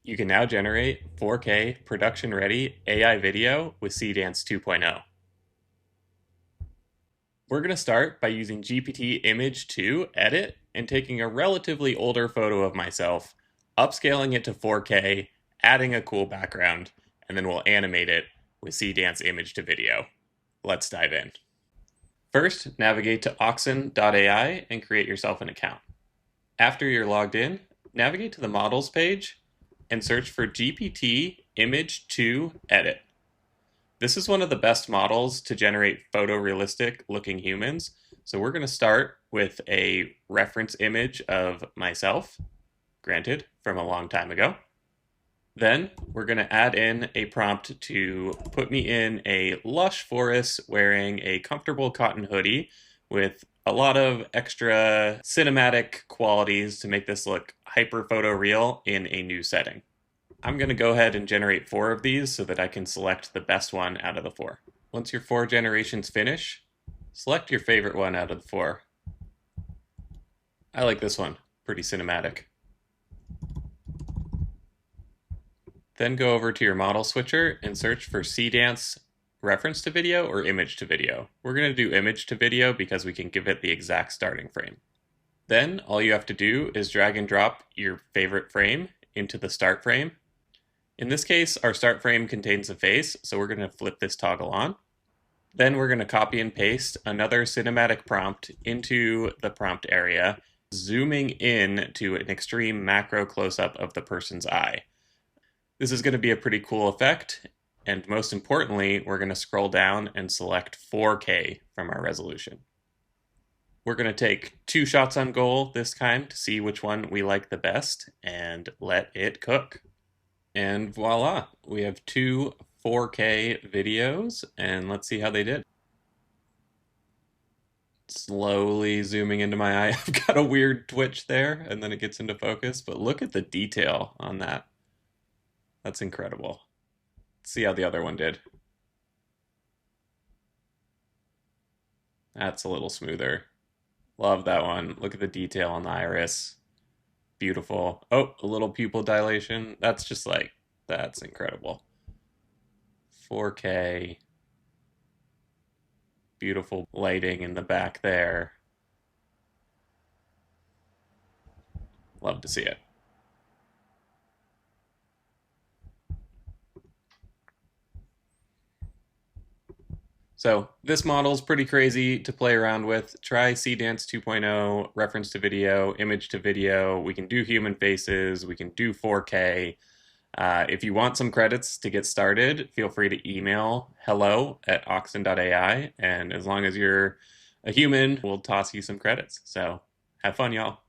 You can now generate 4K production-ready AI video with Seedance 2.0. We're going to start by using GPT Image 2 Edit and taking a relatively older photo of myself, upscaling it to 4K, adding a cool background, and then we'll animate it with Seedance Image to Video. Let's dive in. First, navigate to Oxen.ai and create yourself an account. After you're logged in, navigate to the Models page and search for GPT Image 2 Edit. This is one of the best models to generate photorealistic looking humans. So we're going to start with a reference image of myself, granted from a long time ago. Then we're going to add in a prompt to put me in a lush forest wearing a comfortable cotton hoodie with a lot of extra cinematic qualities to make this look hyper photoreal in a new setting. I'm going to go ahead and generate 4 of these so that I can select the best one out of the 4. Once your 4 generations finish, select your favorite one out of the 4. I like this one, pretty cinematic. Then go over to your model switcher and search for Seedance reference to video or image to video. We're going to do image to video because we can give it the exact starting frame. Then all you have to do is drag and drop your favorite frame into the start frame. In this case, our start frame contains a face, so we're going to flip this toggle on. Then we're going to copy and paste another cinematic prompt into the prompt area, zooming in to an extreme macro close-up of the person's eye. This is going to be a pretty cool effect, and most importantly, we're going to scroll down and select 4K from our resolution. We're going to take 2 shots on goal this time to see which one we like the best and let it cook. And voila, we have 2 4K videos, and let's see how they did. Slowly zooming into my eye. I've got a weird twitch there, and then it gets into focus, but look at the detail on that. That's incredible. Let's see how the other one did. That's a little smoother. Love that one. Look at the detail on the iris. Beautiful. Oh, a little pupil dilation. That's just like, that's incredible. 4K. Beautiful lighting in the back there. Love to see it. So this model is pretty crazy to play around with. Try Seedance 2.0, reference to video, image to video. We can do human faces. We can do 4K. If you want some credits to get started, feel free to email hello@Oxen.ai. And as long as you're a human, we'll toss you some credits. So have fun, y'all.